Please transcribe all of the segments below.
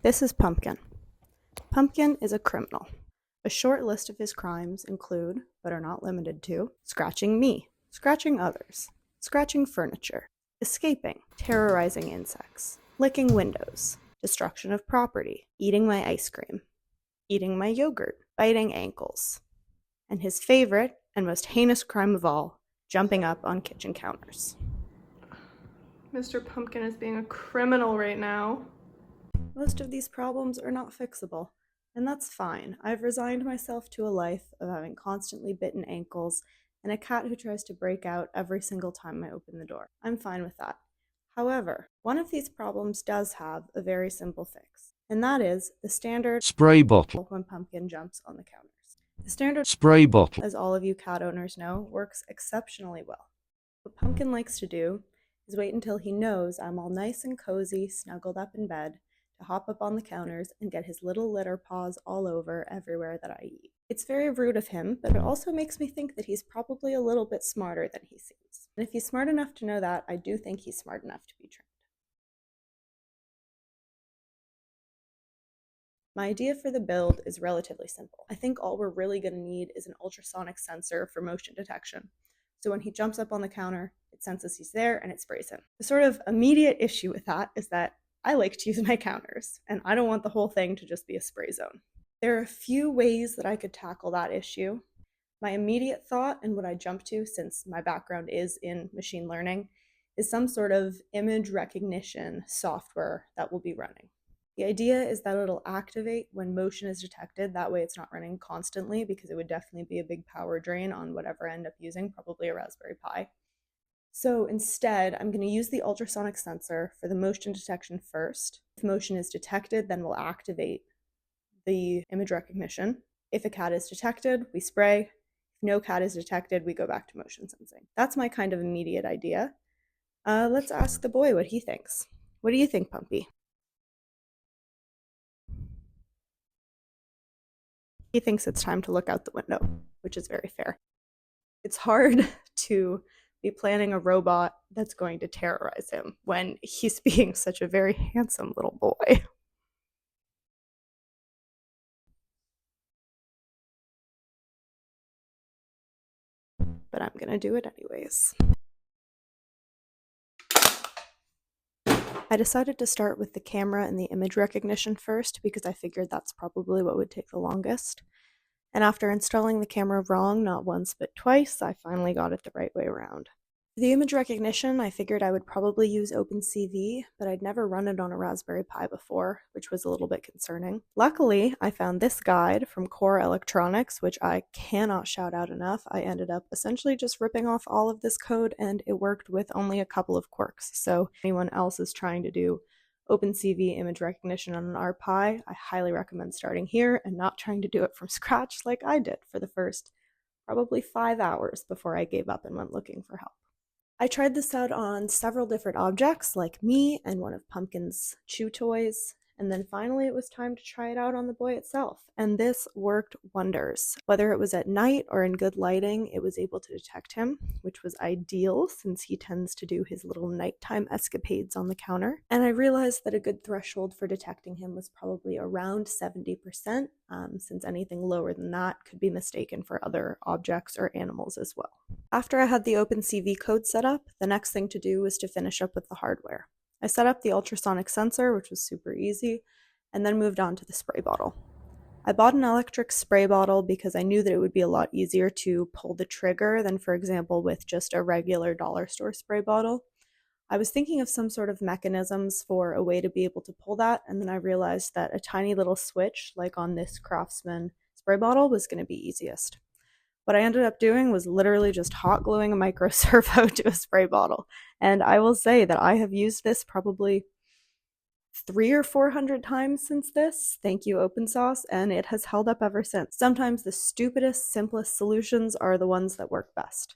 This is Pumpkin. Pumpkin is a criminal. A short list of his crimes include, but are not limited to, scratching me, scratching others, scratching furniture, escaping, terrorizing insects, licking windows, destruction of property, eating my ice cream, eating my yogurt, biting ankles, and his favorite and most heinous crime of all, jumping up on kitchen counters. Mr. Pumpkin is being a criminal right now. Most of these problems are not fixable, and that's fine. I've resigned myself to a life of having constantly bitten ankles and a cat who tries to break out every single time I open the door. I'm fine with that. However, one of these problems does have a very simple fix, and that is the standard spray bottle when Pumpkin jumps on the counters. The standard spray bottle, as all of you cat owners know, works exceptionally well. What Pumpkin likes to do is wait until he knows I'm all nice and cozy, snuggled up in bed, to hop up on the counters and get his little litter paws all over everywhere that I eat. It's very rude of him, but it also makes me think that he's probably a little bit smarter than he seems. And if he's smart enough to know that, I do think he's smart enough to be trained. My idea for the build is relatively simple. I think all we're really going to need is an ultrasonic sensor for motion detection. So when he jumps up on the counter, it senses he's there and it sprays him. The sort of immediate issue with that is that I like to use my counters, and I don't want the whole thing to just be a spray zone. There are a few ways that I could tackle that issue. My immediate thought, and what I jump to since my background is in machine learning, is some sort of image recognition software that will be running. The idea is that it'll activate when motion is detected. That way it's not running constantly, because it would definitely be a big power drain on whatever I end up using, probably a Raspberry Pi. So instead, I'm going to use the ultrasonic sensor for the motion detection first. If motion is detected, then we'll activate the image recognition. If a cat is detected, we spray. If no cat is detected, we go back to motion sensing. That's my kind of immediate idea. Let's ask the boy what he thinks. What do you think, Pumpy? He thinks it's time to look out the window, which is very fair. It's hard to be planning a robot that's going to terrorize him when he's being such a very handsome little boy. But I'm gonna do it anyways. I decided to start with the camera and the image recognition first because I figured that's probably what would take the longest. And after installing the camera wrong, not once but twice, I finally got it the right way around. For the image recognition, I figured I would probably use OpenCV, but I'd never run it on a Raspberry Pi before, which was a little bit concerning. Luckily, I found this guide from Core Electronics, which I cannot shout out enough. I ended up essentially just ripping off all of this code, and it worked with only a couple of quirks. So if anyone else is trying to do OpenCV image recognition on an RPi, I highly recommend starting here and not trying to do it from scratch like I did for the first probably 5 hours before I gave up and went looking for help. I tried this out on several different objects like me and one of Pumpkin's chew toys, and then finally it was time to try it out on the boy itself, and this worked wonders. Whether it was at night or in good lighting, it was able to detect him, which was ideal since he tends to do his little nighttime escapades on the counter. And I realized that a good threshold for detecting him was probably around 70%, since anything lower than that could be mistaken for other objects or animals as well. After I had the OpenCV code set up, the next thing to do was to finish up with the hardware. I set up the ultrasonic sensor, which was super easy, and then moved on to the spray bottle. I bought an electric spray bottle because I knew that it would be a lot easier to pull the trigger than, for example, with just a regular dollar store spray bottle. I was thinking of some sort of mechanisms for a way to be able to pull that, and then I realized that a tiny little switch, like on this Craftsman spray bottle, was going to be easiest. What I ended up doing was literally just hot gluing a micro servo to a spray bottle. And I will say that I have used this probably 300 or 400 times since this. Thank you, OpenSauce, and it has held up ever since. Sometimes the stupidest, simplest solutions are the ones that work best.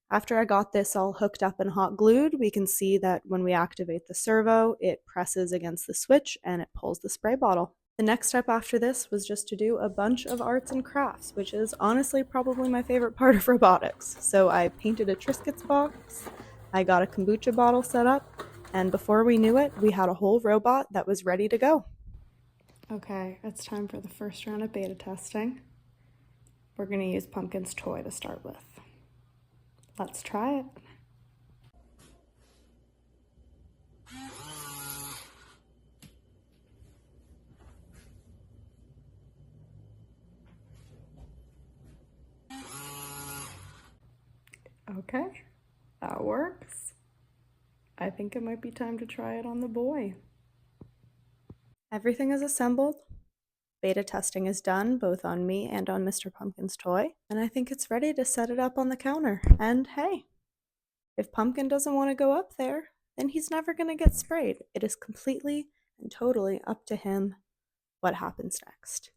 After I got this all hooked up and hot glued, we can see that when we activate the servo, it presses against the switch and it pulls the spray bottle. The next step after this was just to do a bunch of arts and crafts, which is honestly probably my favorite part of robotics. So I painted a Triscuits box, I got a kombucha bottle set up, and before we knew it, we had a whole robot that was ready to go. Okay, it's time for the first round of beta testing. We're going to use Pumpkin's toy to start with. Let's try it. Okay, that works. I think it might be time to try it on the boy. Everything is assembled. Beta testing is done, both on me and on Mr. Pumpkin's toy, and I think it's ready to set it up on the counter. And hey, if Pumpkin doesn't want to go up there, then he's never going to get sprayed. It is completely and totally up to him what happens next.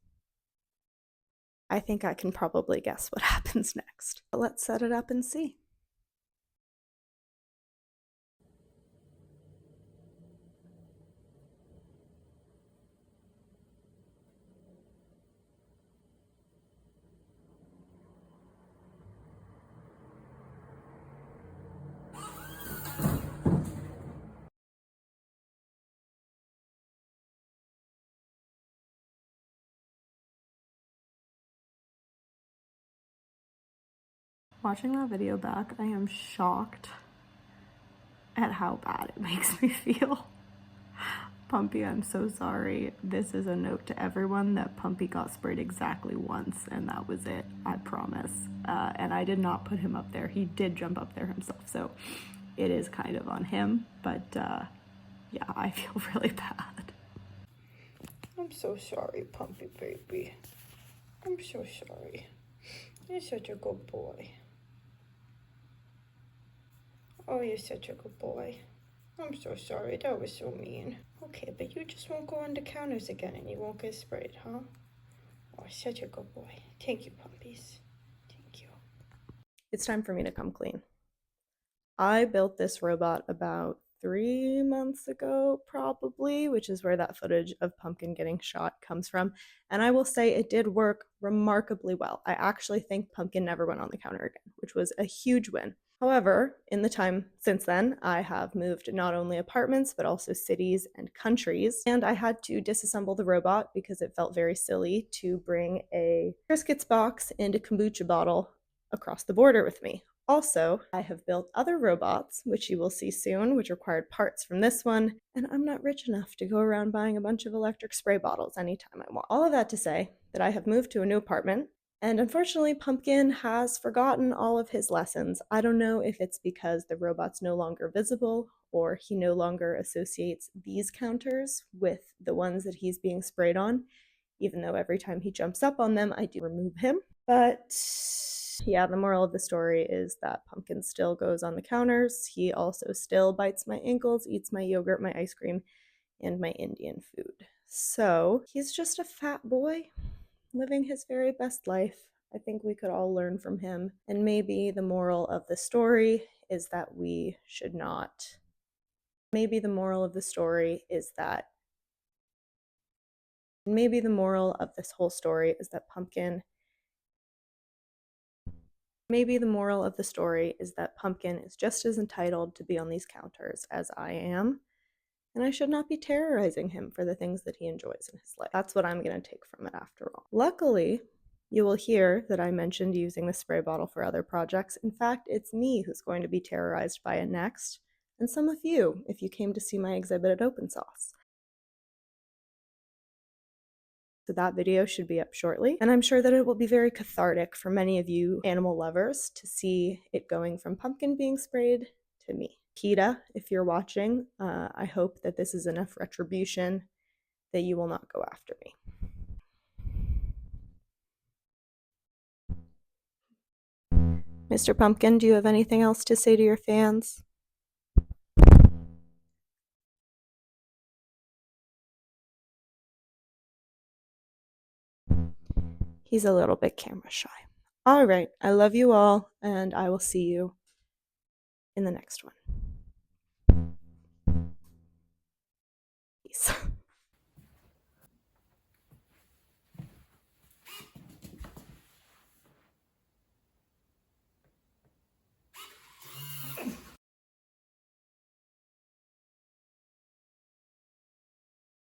I think I can probably guess what happens next. But let's set it up and see. Watching that video back, I am shocked at how bad it makes me feel. Pumpy, I'm so sorry. This is a note to everyone that Pumpy got sprayed exactly once, and that was it, I promise. And I did not put him up there. He did jump up there himself, so it is kind of on him, but yeah, I feel really bad. I'm so sorry, Pumpy baby. I'm so sorry. You're such a good boy. Oh, you're such a good boy. I'm so sorry, that was so mean. Okay, but you just won't go on the counters again and you won't get sprayed, huh? Oh, such a good boy. Thank you, puppies. Thank you. It's time for me to come clean. I built this robot about 3 months ago, probably, which is where that footage of Pumpkin getting shot comes from. And I will say it did work remarkably well. I actually think Pumpkin never went on the counter again, which was a huge win. However, in the time since then, I have moved not only apartments, but also cities and countries. And I had to disassemble the robot because it felt very silly to bring a Triscuits box and a kombucha bottle across the border with me. Also, I have built other robots, which you will see soon, which required parts from this one, and I'm not rich enough to go around buying a bunch of electric spray bottles anytime I want. All of that to say that I have moved to a new apartment, and unfortunately, Pumpkin has forgotten all of his lessons. I don't know if it's because the robot's no longer visible, or he no longer associates these counters with the ones that he's being sprayed on, even though every time he jumps up on them, I do remove him. But yeah, the moral of the story is that Pumpkin still goes on the counters. He also still bites my ankles, eats my yogurt, my ice cream, and my Indian food. So he's just a fat boy living his very best life. I think we could all learn from him. And maybe the moral of the story is that we should not. Maybe the moral of the story is that. Maybe the moral of this whole story is that Pumpkin Maybe the moral of the story is that Pumpkin is just as entitled to be on these counters as I am, and I should not be terrorizing him for the things that he enjoys in his life. That's what I'm going to take from it after all. Luckily, you will hear that I mentioned using the spray bottle for other projects. In fact, it's me who's going to be terrorized by it next, and some of you if you came to see my exhibit at Open Sauce. So that video should be up shortly, and I'm sure that it will be very cathartic for many of you animal lovers to see it going from Pumpkin being sprayed to me. PETA, if you're watching, I hope that this is enough retribution that you will not go after me. Mr. Pumpkin, do you have anything else to say to your fans? He's a little bit camera shy. All right, I love you all, and I will see you in the next one.